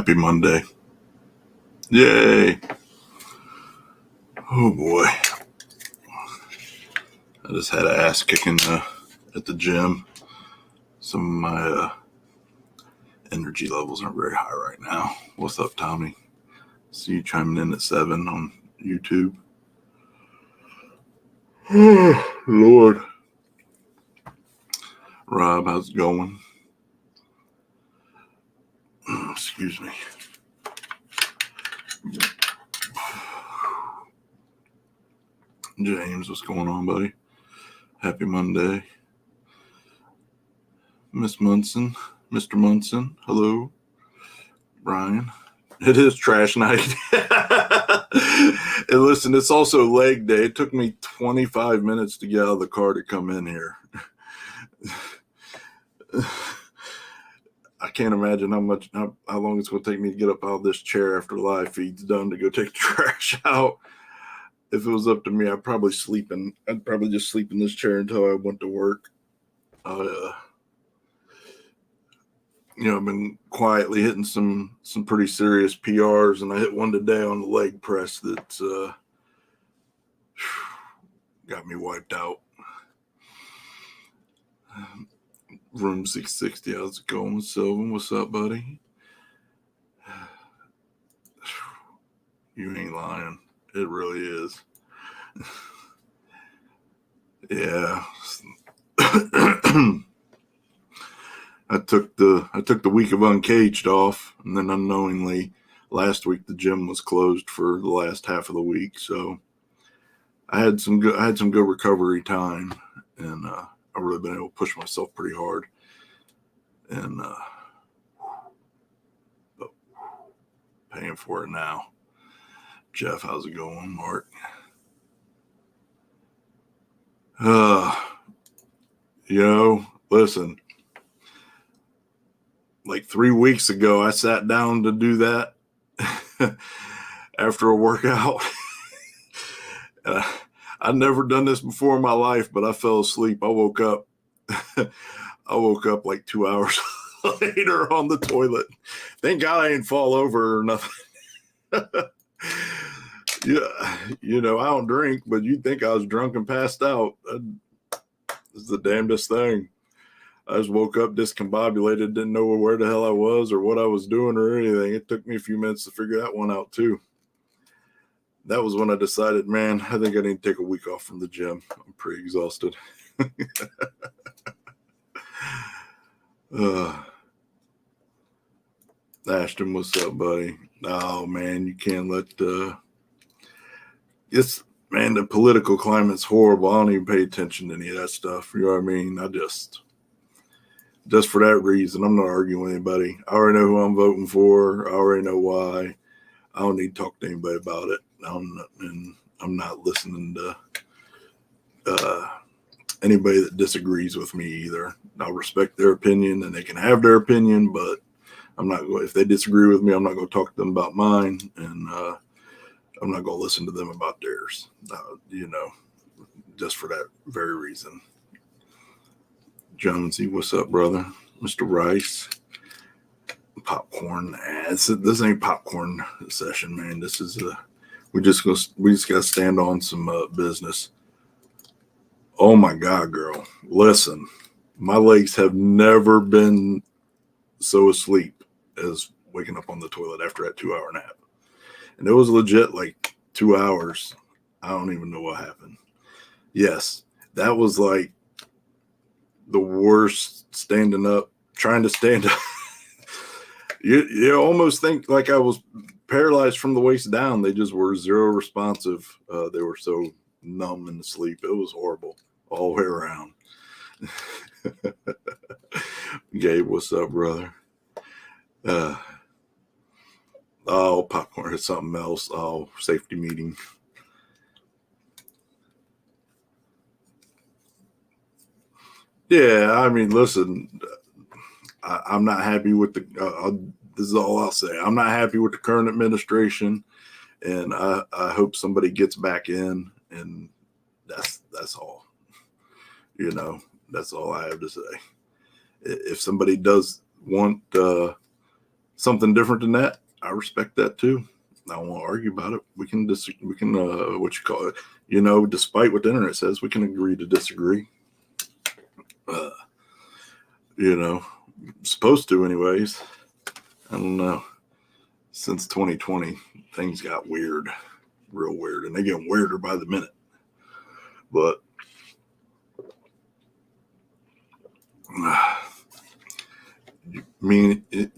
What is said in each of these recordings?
Happy Monday. Yay. Oh boy. I just had an ass kicking at the gym. Some of my energy levels aren't very high right now. What's up, Tommy? See you chiming in at 7 on YouTube. Oh, Lord. Rob, how's it going? Excuse me. James, what's going on, buddy? Happy Monday. Miss Munson, Mr. Munson, hello. Brian, it is trash night. And listen, it's also leg day. It took me 25 minutes to get out of the car to come in here. I can't imagine how long it's going to take me to get up out of this chair after live feed's done to go take the trash out. If it was up to me, I'd probably just sleep in this chair until I went to work. I've been quietly hitting some pretty serious PRs, and I hit one today on the leg press that's got me wiped out. Room 660, how's it going, Sylvan? What's up, buddy? You ain't lying. It really is. Yeah. I took the week of Uncaged off, and then unknowingly last week the gym was closed for the last half of the week. So I had some good recovery time, and I've really been able to push myself pretty hard. And but paying for it now. Jeff, how's it going? Mark. Listen. Like 3 weeks ago, I sat down to do that after a workout. I'd never done this before in my life, but I fell asleep. I woke up like 2 hours later on the toilet. Thank God I didn't fall over or nothing. Yeah, I don't drink, but you'd think I was drunk and passed out. This is the damnedest thing. I just woke up discombobulated, didn't know where the hell I was or what I was doing or anything. It took me a few minutes to figure that one out too. That was when I decided, man, I think I need to take a week off from the gym. I'm pretty exhausted. Ashton, what's up, buddy? Oh, man, you can't let the political climate's horrible. I don't even pay attention to any of that stuff. You know what I mean? Just for that reason, I'm not arguing with anybody. I already know who I'm voting for. I already know why. I don't need to talk to anybody about it. I'm not listening to anybody that disagrees with me either. I'll respect their opinion, and they can have their opinion, but I'm not going. If they disagree with me, I'm not going to talk to them about mine, and I'm not going to listen to them about theirs. Just for that very reason. Jonesy, what's up, brother? Mr. Rice. Popcorn. This ain't popcorn session, man. This is we just got to stand on some business. Oh my God, girl. Listen, my legs have never been so asleep as waking up on the toilet after that 2-hour nap. And it was legit like 2 hours. I don't even know what happened. Yes, that was like the worst trying to stand up. You almost think like I was paralyzed from the waist down. They just were zero responsive. They were so numb in the sleep. It was horrible all the way around. Gabe, what's up, brother? Popcorn is something else. Oh, safety meeting. Yeah, I mean, listen, I'm not happy with this is all I'll say. I'm not happy with the current administration, and I hope somebody gets back in, and that's all. That's all I have to say. If somebody does want something different than that, I respect that too. I won't argue about it. We can what you call it, despite what the internet says, we can agree to disagree. You know, supposed to anyways. I don't know. Since 2020, things got weird, real weird, and they get weirder by the minute. But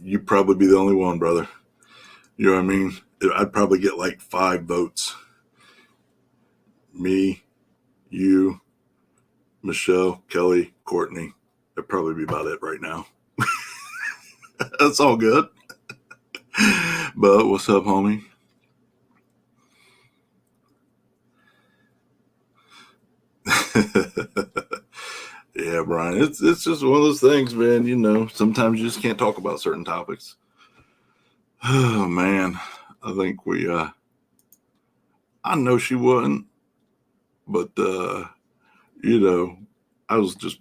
you'd probably be the only one, brother. You know what I mean? I'd probably get like 5 votes. Me, you, Michelle, Kelly, Courtney. That'd probably be about it right now. That's all good. But what's up, homie? Yeah, Brian. It's just one of those things, man. Sometimes you just can't talk about certain topics. Oh man, I think I know she wouldn't, but I was just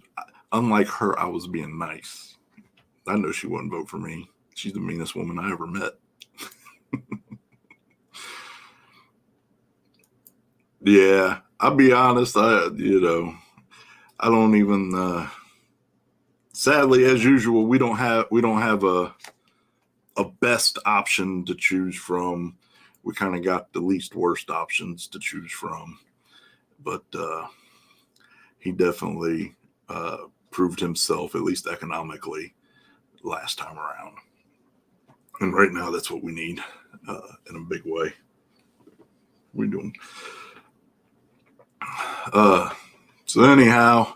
unlike her. I was being nice. I know she wouldn't vote for me. She's the meanest woman I ever met. Yeah, I'll be honest. I don't even. Sadly, as usual, we don't have a best option to choose from. We kind of got the least worst options to choose from, but he definitely proved himself, at least economically, last time around. And right now, that's what we need in a big way. We're doing. So anyhow,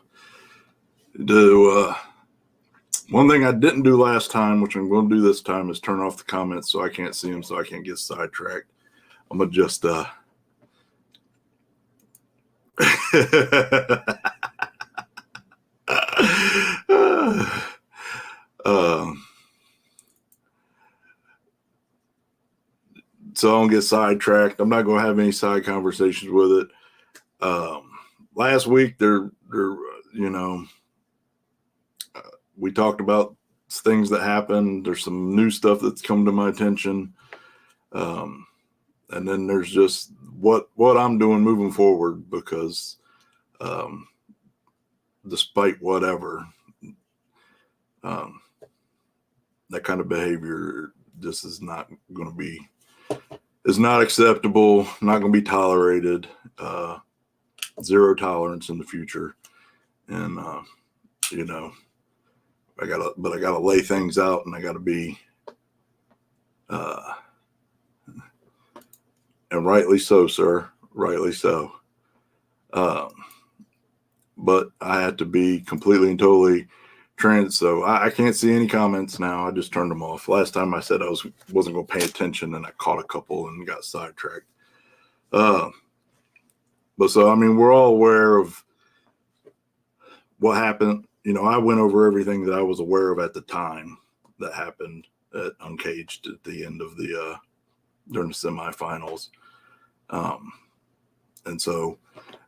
one thing I didn't do last time, which I'm going to do this time, is turn off the comments so I can't see them, so I can't get sidetracked. I'm going to just so I don't get sidetracked. I'm not going to have any side conversations with it. Last week, we talked about things that happened. There's some new stuff that's come to my attention. And then there's just what I'm doing moving forward, because despite whatever, that kind of behavior just is not going to be, is not acceptable, not going to be tolerated, zero tolerance in the future. And, I gotta lay things out, and I gotta be, and rightly so, sir, rightly so. But I had to be completely and totally so I can't see any comments now. I just turned them off. Last time I said I wasn't going to pay attention, and I caught a couple and got sidetracked. But so, I mean, we're all aware of what happened. I went over everything that I was aware of at the time that happened at Uncaged at the end of during the semifinals. And so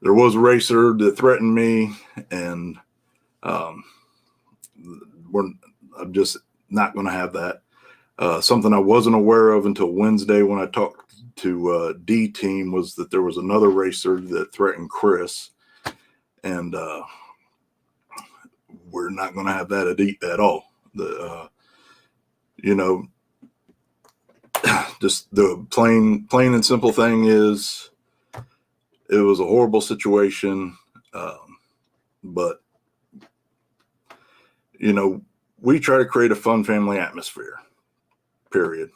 there was a racer that threatened me, and I'm just not going to have that. Something I wasn't aware of until Wednesday when I talked to D Team was that there was another racer that threatened Chris, and we're not going to have that at all. Just the plain and simple thing is, it was a horrible situation, but we try to create a fun family atmosphere, period.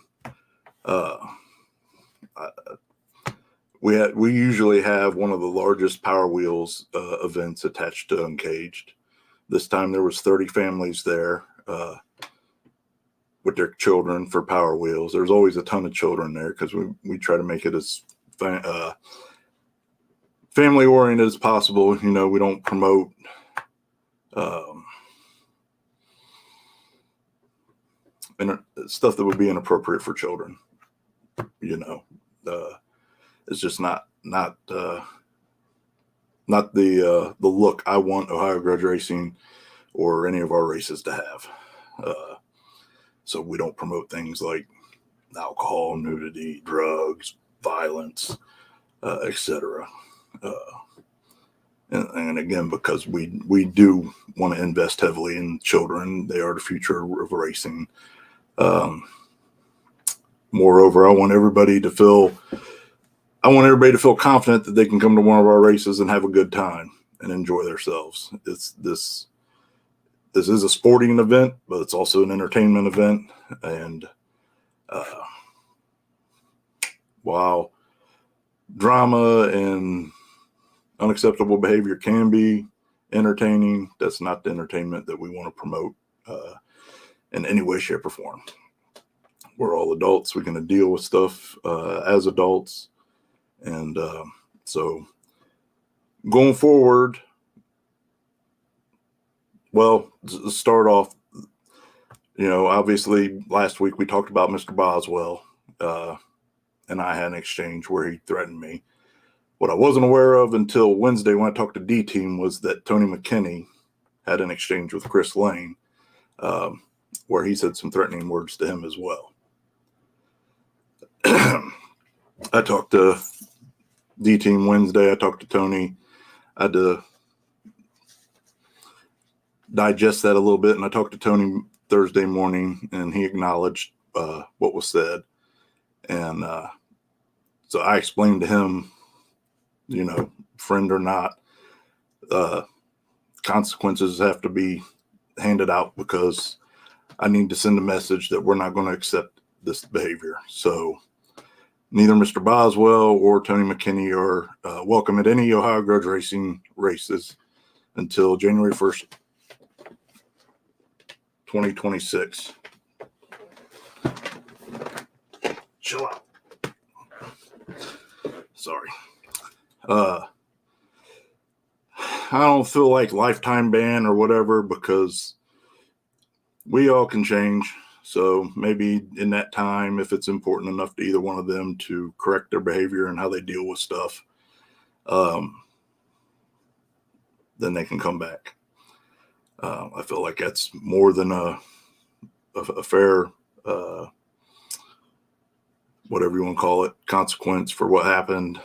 We usually have one of the largest Power Wheels events attached to Uncaged. This time there was 30 families there with their children for Power Wheels. There's always a ton of children there because we try to make it as family oriented as possible. We don't promote stuff that would be inappropriate for children. It's just not the look I want Ohio Grudge Racing or any of our races to have. So we don't promote things like alcohol, nudity, drugs, violence, etc. And again, because we do want to invest heavily in children, they are the future of racing. Moreover, I want everybody to feel confident that they can come to one of our races and have a good time and enjoy themselves. This is a sporting event, but it's also an entertainment event. And while drama and unacceptable behavior can be entertaining, that's not the entertainment that we want to promote in any way, shape, or form. We're all adults. We're going to deal with stuff as adults. And so going forward, well, to start off, obviously last week we talked about Mr. Boswell, and I had an exchange where he threatened me. What I wasn't aware of until Wednesday when I talked to D-Team was that Tony McKinney had an exchange with Chris Lane, where he said some threatening words to him as well. I talked to D-Team Wednesday. I talked to Tony. I had to digest that a little bit, and I talked to Tony Thursday morning, and he acknowledged what was said. And so I explained to him, friend or not, consequences have to be handed out because I need to send a message that we're not going to accept this behavior. So neither Mr. Boswell or Tony McKinney are welcome at any Ohio Grudge Racing races until January 1st, 2026. Chill out. Sorry. I don't feel like lifetime ban or whatever because we all can change. So maybe in that time, if it's important enough to either one of them to correct their behavior and how they deal with stuff, then they can come back. I feel like that's more than a fair, whatever you want to call it, consequence for what happened.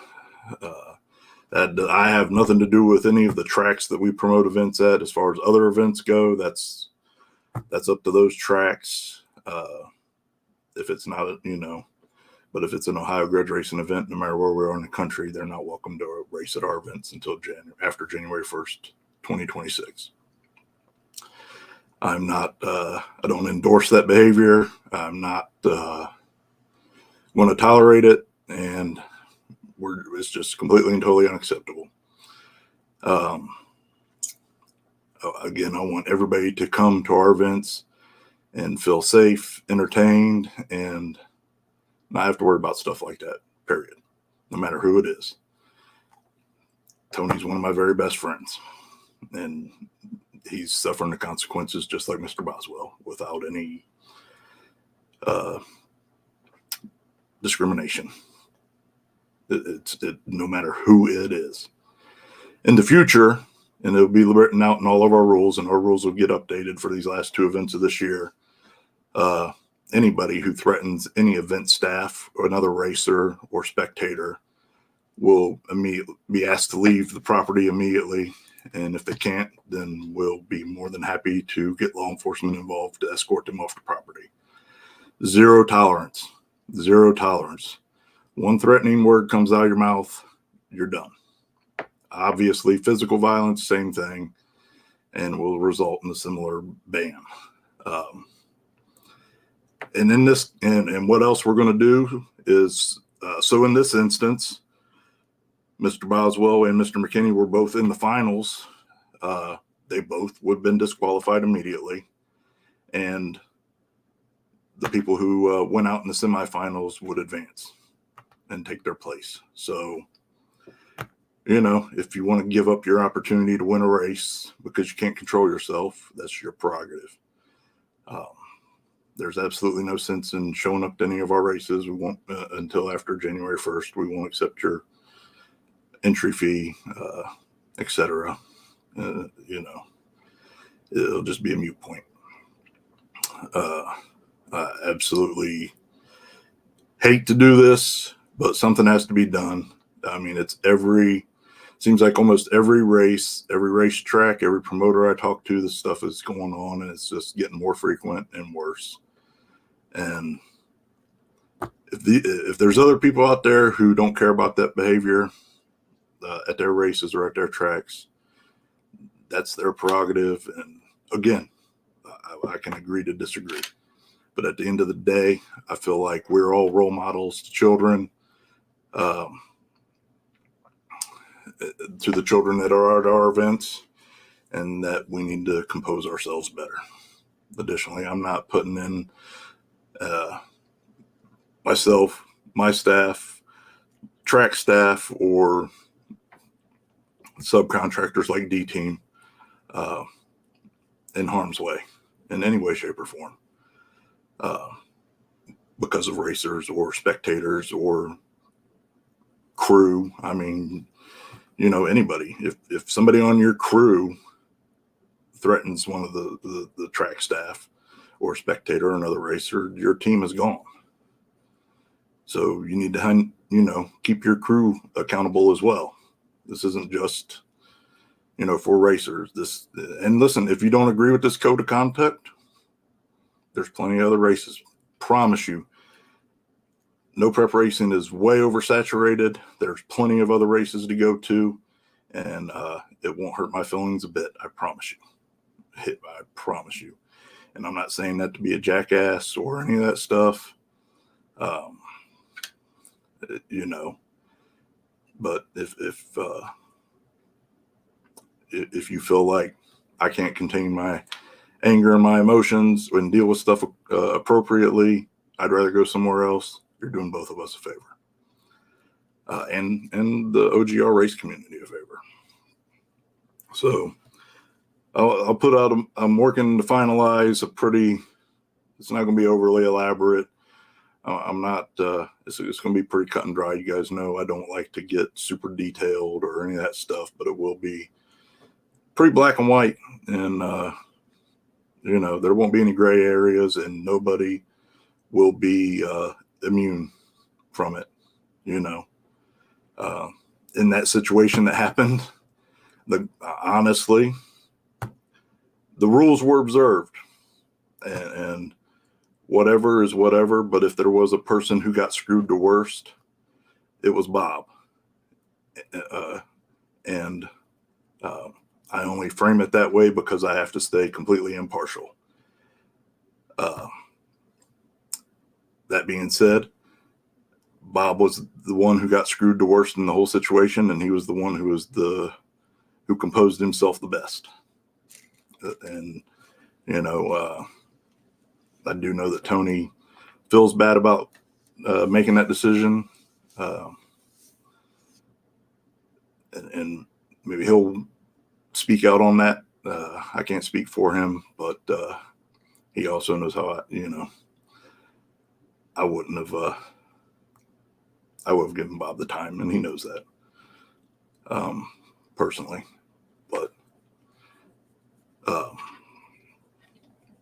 That I have nothing to do with any of the tracks that we promote events at. As far as other events go, that's up to those tracks. If it's not, but if it's an Ohio Grudge Racing event, no matter where we are in the country, they're not welcome to race at our events until after January 1st, 2026. I'm not, I don't endorse that behavior. I'm not going to tolerate it, and it's just completely and totally unacceptable. Again, I want everybody to come to our events and feel safe, entertained, and not have to worry about stuff like that, period, no matter who it is. Tony's one of my very best friends, and he's suffering the consequences just like Mr. Boswell without any discrimination. No matter who it is. In the future, and it'll be written out in all of our rules, and our rules will get updated for these last two events of this year. Anybody who threatens any event staff or another racer or spectator will immediately be asked to leave the property immediately. And if they can't, then we'll be more than happy to get law enforcement involved to escort them off the property. Zero tolerance. Zero tolerance. One threatening word comes out of your mouth, you're done. Obviously, physical violence, same thing, and will result in a similar ban. And in this, and what else we're going to do is, so in this instance, Mr. Boswell and Mr. McKinney were both in the finals. They both would have been disqualified immediately. And the people who went out in the semifinals would advance and take their place. So, if you want to give up your opportunity to win a race because you can't control yourself, that's your prerogative. There's absolutely no sense in showing up to any of our races. We won't until after January 1st. We won't accept your entry fee, etc. It'll just be a moot point. I absolutely hate to do this, but something has to be done. I mean, seems like almost every racetrack, every promoter I talk to, this stuff is going on, and it's just getting more frequent and worse. And if there's other people out there who don't care about that behavior at their races or at their tracks, that's their prerogative. And again, I can agree to disagree. But at the end of the day, I feel like we're all role models to children, um, to the children that are at our events, and that we need to compose ourselves better. Additionally, I'm not putting in myself, my staff, track staff, or subcontractors like D Team uh, in harm's way in any way, shape, or form because of racers or spectators or crew. I mean, anybody. If somebody on your crew threatens one of the track staff or spectator or another racer, your team is gone. So you need to, keep your crew accountable as well. This isn't just, for racers. And listen, if you don't agree with this code of conduct, there's plenty of other races. Promise you, no prep racing is way oversaturated. There's plenty of other races to go to, and it won't hurt my feelings a bit. I promise you. I promise you. And I'm not saying that to be a jackass or any of that stuff. But if you feel like I can't contain my anger and my emotions and deal with stuff appropriately, I'd rather go somewhere else. You're doing both of us a favor, and the OGR race community a favor. So I'll put out. I'm working to finalize a pretty. It's not going to be overly elaborate. I'm not. It's going to be pretty cut and dry. You guys know I don't like to get super detailed or any of that stuff, but it will be pretty black and white, and there won't be any gray areas, and nobody will be immune from it. In that situation that happened, honestly, the rules were observed, and whatever is whatever. But if there was a person who got screwed the worst, it was Bob. And I only frame it that way because I have to stay completely impartial. That being said, Bob was the one who got screwed the worst in the whole situation, and he was the one who composed himself the best. And I do know that Tony feels bad about making that decision, and maybe he'll speak out on that. I can't speak for him, but he also knows how I wouldn't have. I would have given Bob the time, and he knows that personally. But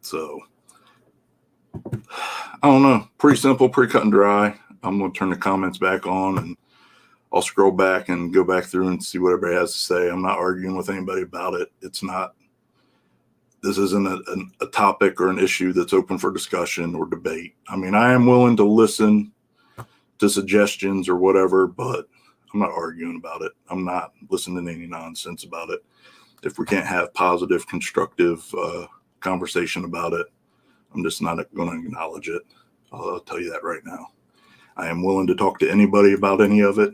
so I don't know. Pretty simple, pretty cut and dry. I'm going to turn the comments back on, and I'll scroll back and go back through and see what everybody has to say. I'm not arguing with anybody about it. This isn't a topic or an issue that's open for discussion or debate. I mean, I am willing to listen to suggestions or whatever, but I'm not arguing about it. I'm not listening to any nonsense about it. If we can't have positive, constructive conversation about it, I'm just not going to acknowledge it. I'll tell you that right now. I am willing to talk to anybody about any of it.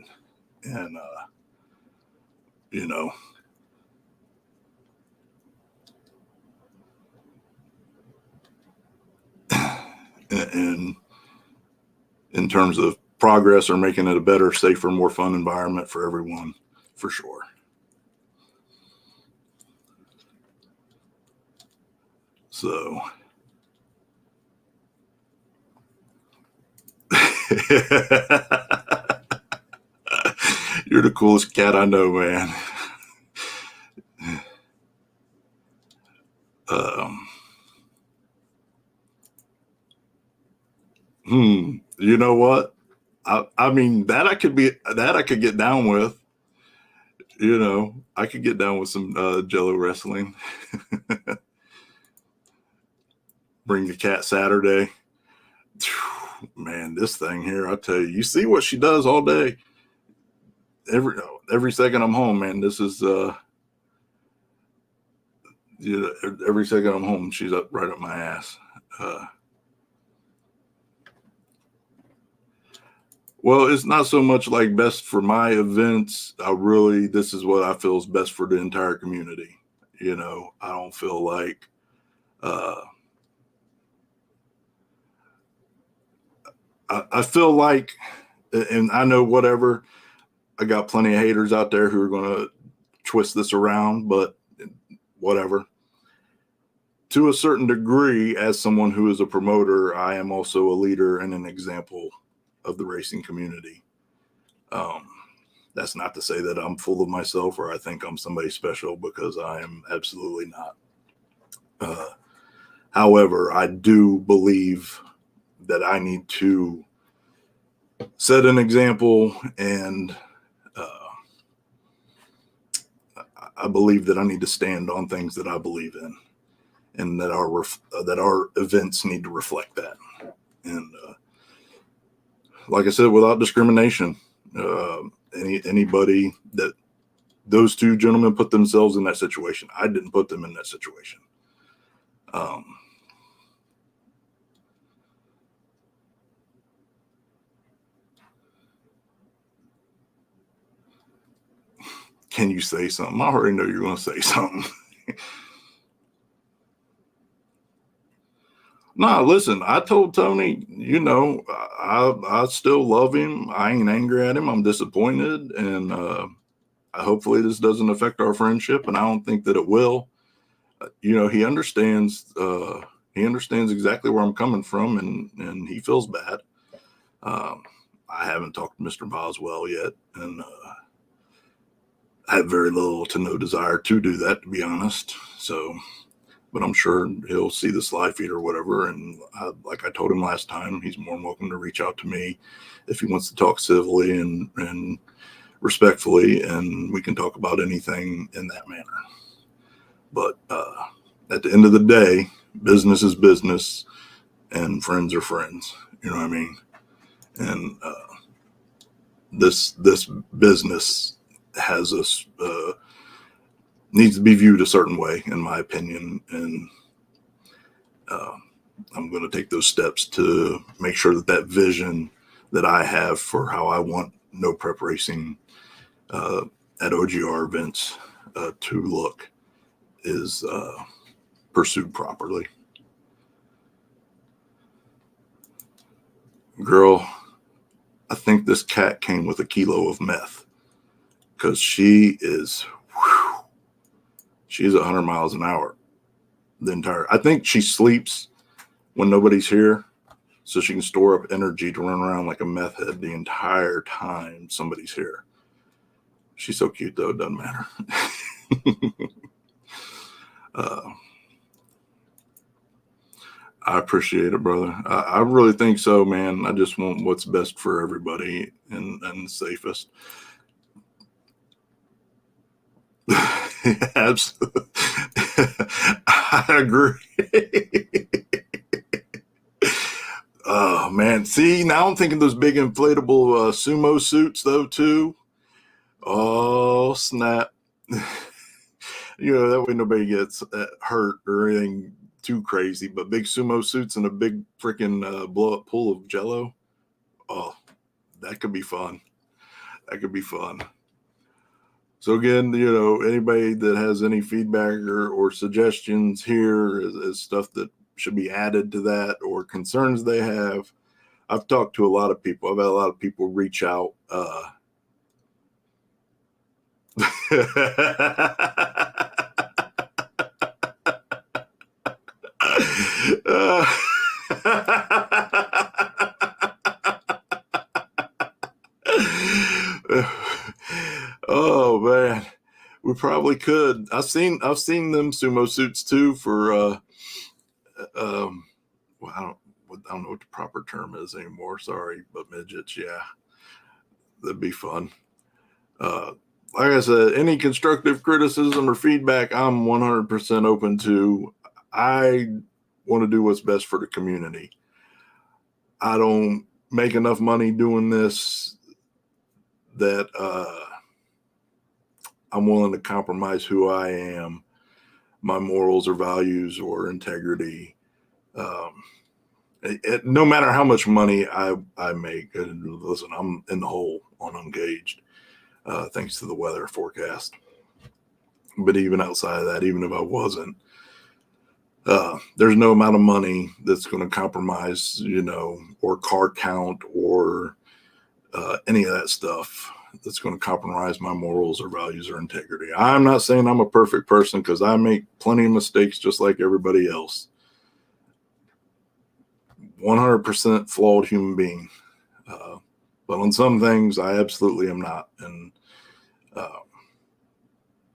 And, and in terms of progress or making it a better, safer, more fun environment for everyone, for sure. So you're the coolest cat I know, man. You know what? I mean, that I could get down with. You know, I could get down with some Jello wrestling. Bring the cat Saturday. Man, this thing here, I tell you, you see what she does all day. Every second I'm home, man. This is every second I'm home, she's up right up my ass. Well, it's not so much like best for my events. This is what I feel is best for the entire community. You know, I don't feel like I feel like, and I know whatever, I got plenty of haters out there who are going to twist this around, but whatever. To a certain degree, as someone who is a promoter, I am also a leader and an example of the racing community. That's not to say that I'm full of myself or I think I'm somebody special, because I am absolutely not. However, I do believe that I need to set an example, and I believe that I need to stand on things that I believe in, and that our events need to reflect that. And like I said, without discrimination, anybody that those two gentlemen put themselves in that situation, I didn't put them in that situation. Can you say something? I already know you're going to say something. No, listen, I told Tony, you know, I still love him. I ain't angry at him. I'm disappointed. And hopefully this doesn't affect our friendship. And I don't think that it will. You know, he understands exactly where I'm coming from, and he feels bad. I haven't talked to Mr. Boswell yet, and I have very little to no desire to do that, to be honest. So, but I'm sure he'll see this live feed or whatever. And like I told him last time, he's more than welcome to reach out to me if he wants to talk civilly and respectfully, and we can talk about anything in that manner. But at the end of the day, business is business, and friends are friends. You know what I mean? And this business has us needs to be viewed a certain way, in my opinion, and I'm going to take those steps to make sure that vision that I have for how I want No Prep Racing at OGR events to look is pursued properly. Girl, I think this cat came with a kilo of meth, because she's 100 miles an hour. I think she sleeps when nobody's here, so she can store up energy to run around like a meth head the entire time somebody's here. She's so cute, though, it doesn't matter. I appreciate it, brother. I really think so, man. I just want what's best for everybody and the safest. Absolutely. I agree. Oh, man. See, now I'm thinking those big inflatable sumo suits, though, too. Oh, snap. You know, that way nobody gets hurt or anything too crazy, but big sumo suits and a big freaking blow-up pool of Jello. Oh, that could be fun. That could be fun. So again, you know, anybody that has any feedback or suggestions here is stuff that should be added to that, or concerns they have. I've talked to a lot of people. I've had a lot of people reach out. Oh man, we probably could. I've seen them sumo suits too for well, don't know what the proper term is anymore. Sorry, but midgets, yeah, that'd be fun. Like I said, any constructive criticism or feedback, I'm 100% open to. I want to do what's best for the community. I don't make enough money doing this that I'm willing to compromise who I am, my morals or values or integrity. No matter how much money I make, listen, I'm in the hole on Uncaged, thanks to the weather forecast. But even outside of that, even if I wasn't, there's no amount of money that's going to compromise, or car count or any of that stuff that's going to compromise my morals or values or integrity. I'm not saying I'm a perfect person, because I make plenty of mistakes just like everybody else. 100% flawed human being. But on some things, I absolutely am not. And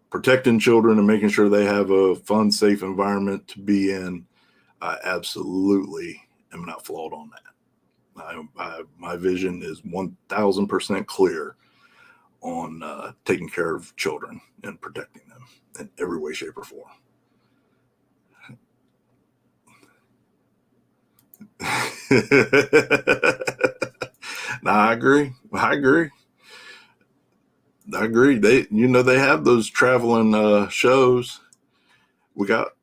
protecting children and making sure they have a fun, safe environment to be in, I absolutely am not flawed on that. My vision is 1,000% clear on taking care of children and protecting them in every way, shape, or form. No, I agree. They have those traveling shows. We got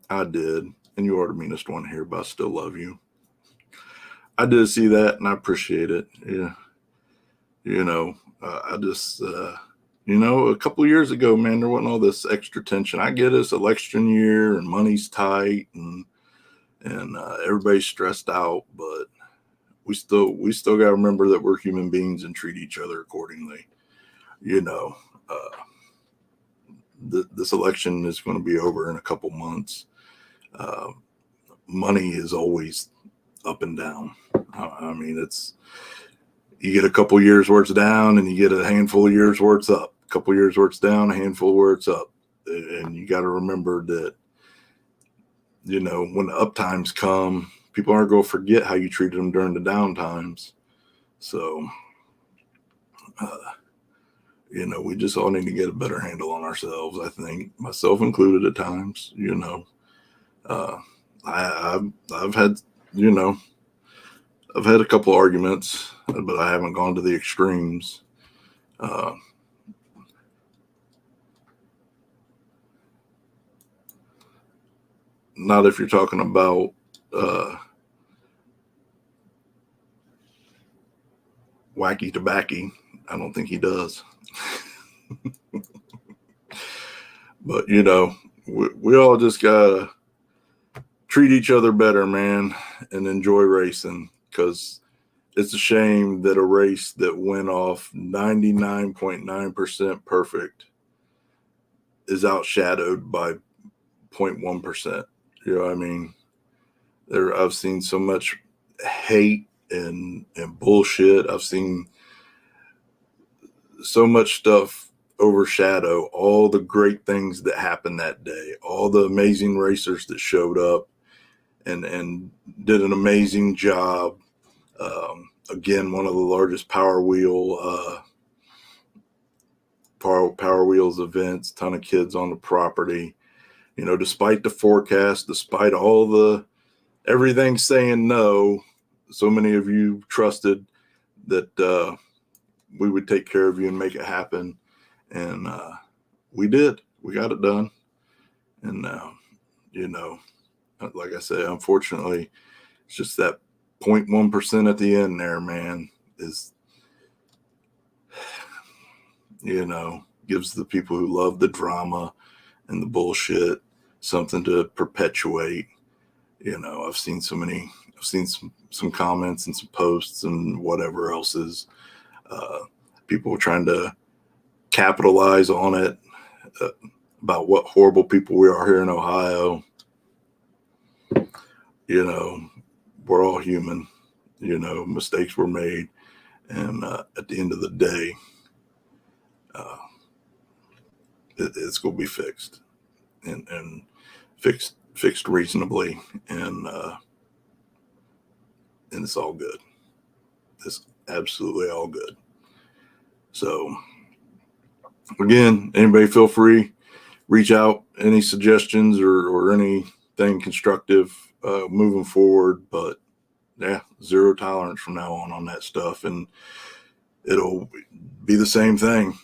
I did, and you are the meanest one here, but I still love you. I did see that, and I appreciate it. Yeah, I just a couple of years ago, man, there wasn't all this extra tension. I get it's election year and money's tight, and everybody's stressed out, but we still got to remember that we're human beings and treat each other accordingly. This election is going to be over in a couple months. Money is always up and down. I mean, you get a couple years where it's down, and you get a handful of years where it's up. A couple years where it's down, a handful where it's up. And you got to remember that, when the up times come, people aren't going to forget how you treated them during the down times. So, we just all need to get a better handle on ourselves, I think, myself included at times. I've had, I've had a couple arguments, but I haven't gone to the extremes. Not if you're talking about wacky tobacco. I don't think he does. But, we all just gotta treat each other better, man, and enjoy racing, because it's a shame that a race that went off 99.9% perfect is outshadowed by 0.1%. You know what I mean? I've seen so much hate and bullshit. I've seen so much stuff overshadow all the great things that happened that day, all the amazing racers that showed up and did an amazing job. Again, one of the largest Power Wheels events, ton of kids on the property. Despite the forecast, despite everything saying no, so many of you trusted that we would take care of you and make it happen. And we did. We got it done. And, like I said, unfortunately, it's just that 0.1% at the end there, man, is, gives the people who love the drama and the bullshit something to perpetuate. I've seen some comments and some posts and whatever else is, people trying to capitalize on it, about what horrible people we are here in Ohio. We're all human, mistakes were made. And at the end of the day, it's going to be fixed and fixed reasonably, and it's all good. It's absolutely all good. So again, anybody feel free, reach out, any suggestions or anything constructive moving forward. But yeah, zero tolerance from now on that stuff, and it'll be the same thing.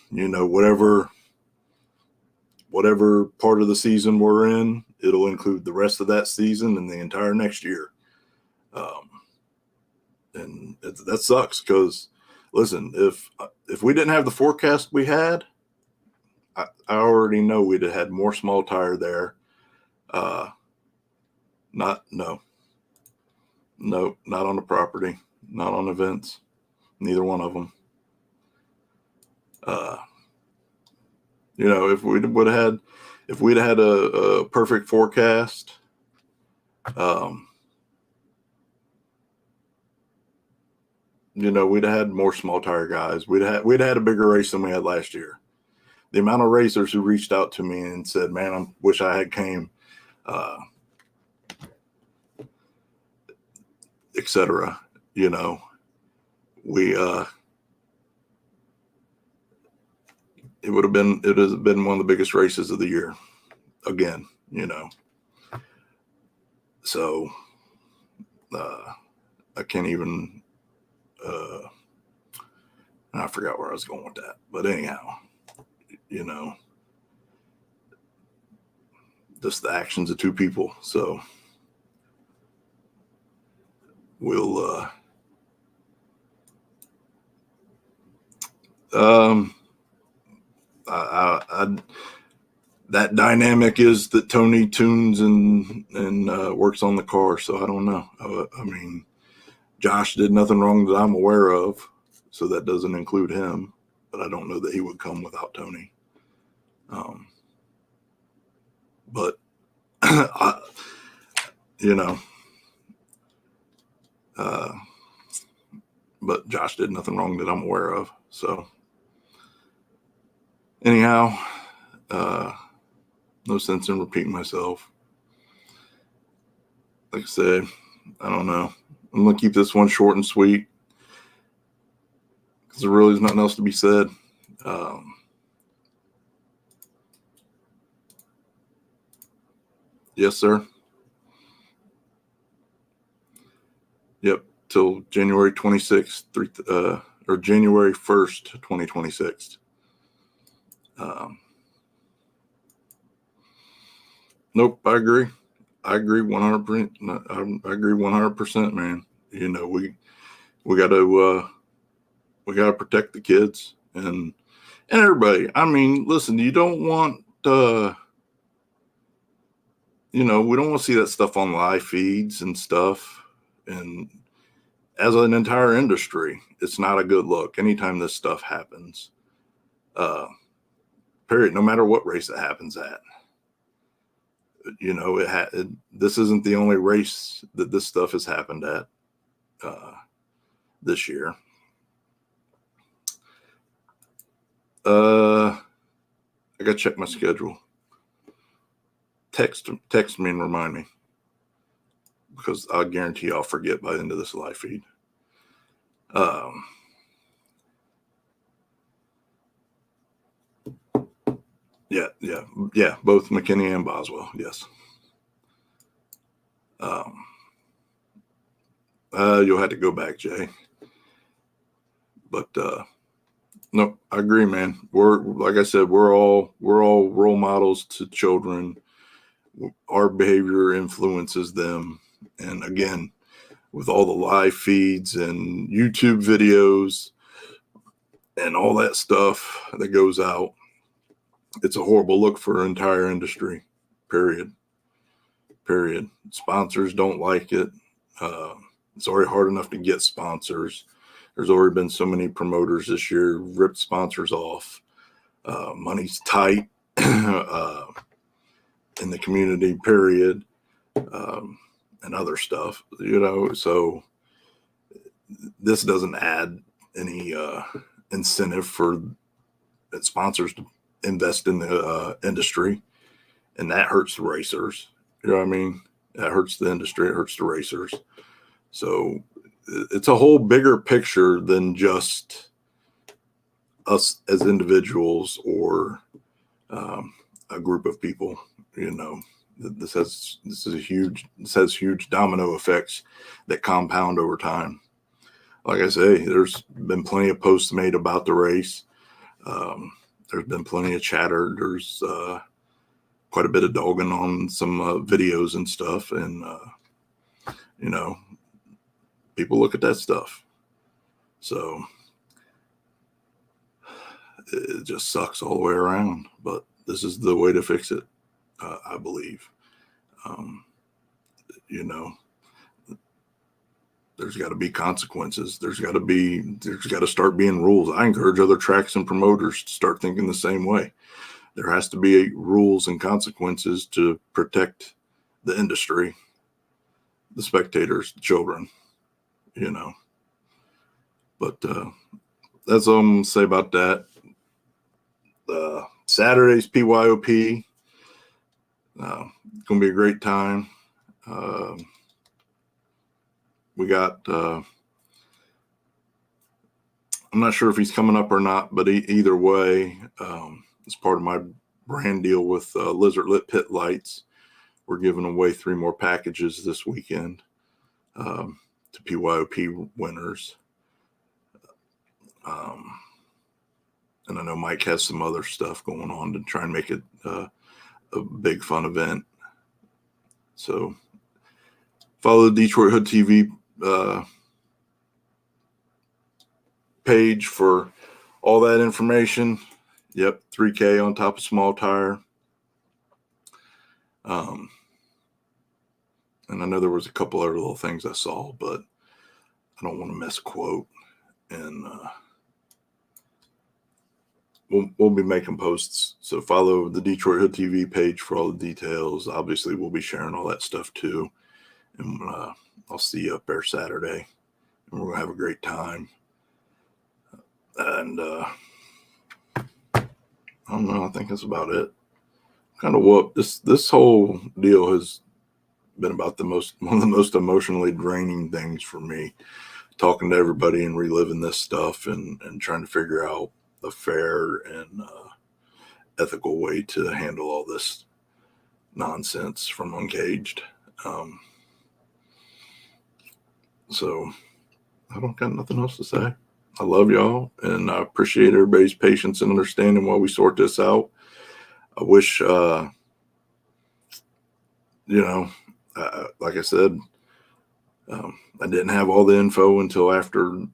Whatever part of the season we're in, it'll include the rest of that season and the entire next year. And that sucks because, listen, if we didn't have the forecast we had, I already know we'd have had more small tire there. Not on the property, not on events, neither one of them. If we'd had a perfect forecast, we'd have had more small tire guys. We'd had a bigger race than we had last year. The amount of racers who reached out to me and said, "Man, I wish I had came," etc. We it has been one of the biggest races of the year again. So I can't even. I forgot where I was going with that, but anyhow, just the actions of two people. So we'll that dynamic is that Tony tunes and works on the car. So I don't know. I mean, Josh did nothing wrong that I'm aware of, so that doesn't include him. But I don't know that he would come without Tony. But but Josh did nothing wrong that I'm aware of. So anyhow, no sense in repeating myself. Like I said, I don't know. I'm going to keep this one short and sweet because there really is nothing else to be said. Yes, sir. Yep. Till January 26th, or January 1st, 2026. Nope. I agree. 100%. I agree 100%, man. We got to protect the kids and everybody. I mean, listen, you don't want we don't want to see that stuff on live feeds and stuff. And as an entire industry, it's not a good look anytime this stuff happens. Period. No matter what race it happens at. This isn't the only race that this stuff has happened at this year. I gotta check my schedule. Text me and remind me, because I guarantee I'll forget by the end of this live feed. Yeah. Both McKinney and Boswell. Yes. You'll have to go back, Jay. But no, I agree, man. Like I said, we're all role models to children. Our behavior influences them, and again, with all the live feeds and YouTube videos and all that stuff that goes out, it's a horrible look for our entire industry. Period. Sponsors don't like it. It's already hard enough to get sponsors. There's already been so many promoters this year ripped sponsors off. Money's tight in the community, period, and other stuff, so this doesn't add any incentive for sponsors to invest in the industry, and that hurts the racers. You know what I mean? That hurts the industry. It hurts the racers. So it's a whole bigger picture than just us as individuals or a group of people. You know, this has huge domino effects that compound over time. Like I say, there's been plenty of posts made about the race. There's been plenty of chatter. There's quite a bit of dogging on some videos and stuff. And, you know, people look at that stuff. So it just sucks all the way around. But this is the way to fix it, I believe. You know, there's got to be consequences. There's got to start being rules. I encourage other tracks and promoters to start thinking the same way. There has to be rules and consequences to protect the industry, the spectators, the children, you know. But that's all I'm going to say about that. Saturday's PYOP. Going to be a great time. We got, I'm not sure if he's coming up or not, but either way, it's part of my brand deal with Lizard Lit Pit Lights. We're giving away 3 more packages this weekend to PYOP winners. And I know Mike has some other stuff going on to try and make it a big fun event. So follow the Detroit Hood TV page for all that information. Yep, 3K on top of small tire. And I know there was a couple other little things I saw, but I don't want to misquote. And we'll be making posts. So follow the Detroit Hood TV page for all the details. Obviously, we'll be sharing all that stuff too. And I'll see you up there Saturday. And we're going to have a great time. And I don't know. I think that's about it. Kind of what this whole deal has been about one of the most emotionally draining things for me. Talking to everybody and reliving this stuff and trying to figure out a fair and ethical way to handle all this nonsense from Uncaged. So I don't got nothing else to say. I love y'all, and I appreciate everybody's patience and understanding while we sort this out. I wish, like I said, I didn't have all the info until after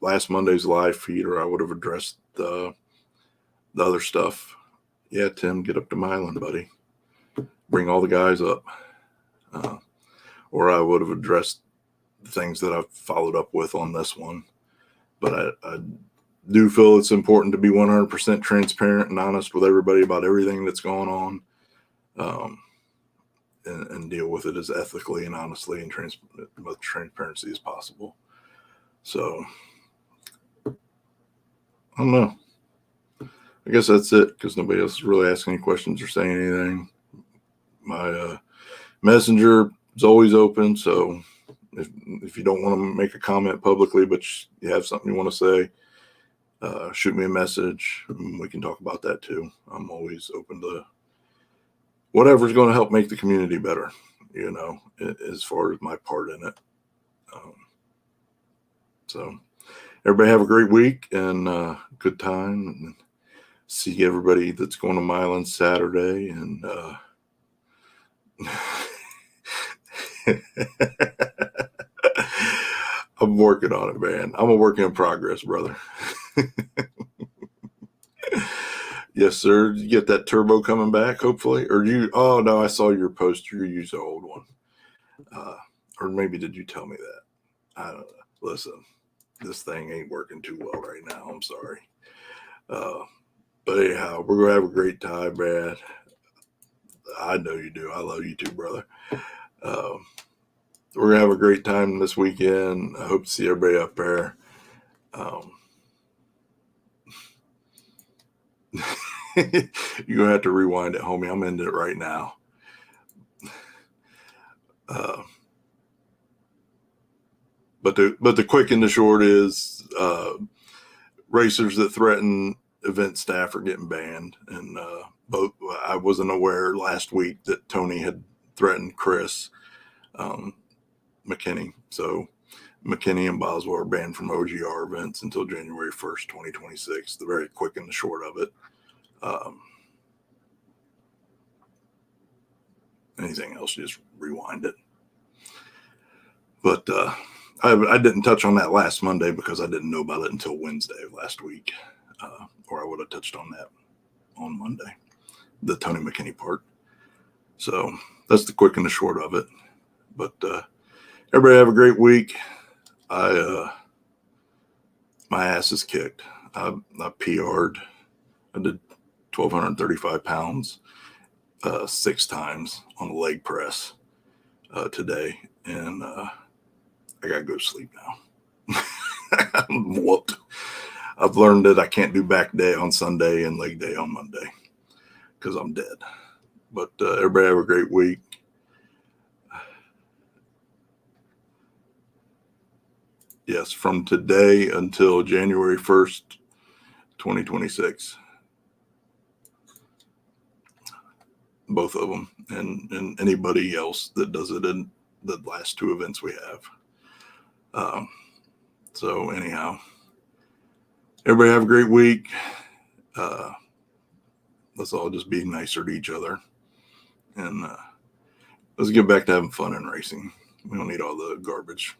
last Monday's live feed, or I would have addressed the other stuff. Yeah, Tim, get up to my island, buddy. Bring all the guys up. Or I would have addressed the things that I've followed up with on this one. But I do feel it's important to be 100% transparent and honest with everybody about everything that's going on, and deal with it as ethically and honestly and with transparency as possible. So, I don't know. I guess that's it, because nobody else is really asking any questions or saying anything. My messenger is always open, so if you don't want to make a comment publicly, but you have something you want to say, shoot me a message, and we can talk about that too. I'm always open to whatever's going to help make the community better, as far as my part in it. So everybody have a great week and good time, and see everybody that's going to Milan Saturday. And I'm working on it, man. I'm a work in progress, brother. Yes, sir. Did you get that turbo coming back, hopefully? Or oh, no, I saw your post. You used the old one. Or maybe did you tell me that? I don't know. Listen, this thing ain't working too well right now. I'm sorry. But anyhow, we're going to have a great time, man. I know you do. I love you too, brother. We're going to have a great time this weekend. I hope to see everybody up there. You're gonna have to rewind it, homie. I'm ending it right now. But the quick and the short is racers that threaten event staff are getting banned. And both I wasn't aware last week that Tony had threatened Chris McKinney. So McKinney and Boswell are banned from OGR events until January 1st, 2026. The very quick and the short of it. Anything else, just rewind it. But I didn't touch on that last Monday because I didn't know about it until Wednesday of last week, or I would have touched on that on Monday, the Tony McKinney part. So that's the quick and the short of it. But everybody have a great week. My ass is kicked. I PR'd. I did 1,235 pounds 6 times on the leg press today, and I gotta go to sleep now. I'm whooped. I've learned that I can't do back day on Sunday and leg day on Monday because I'm dead. But everybody have a great week. Yes, from today until January 1st, 2026. Both of them, and anybody else that does it in the last 2 events we have. So anyhow, everybody have a great week. Let's all just be nicer to each other, and let's get back to having fun in racing. We don't need all the garbage.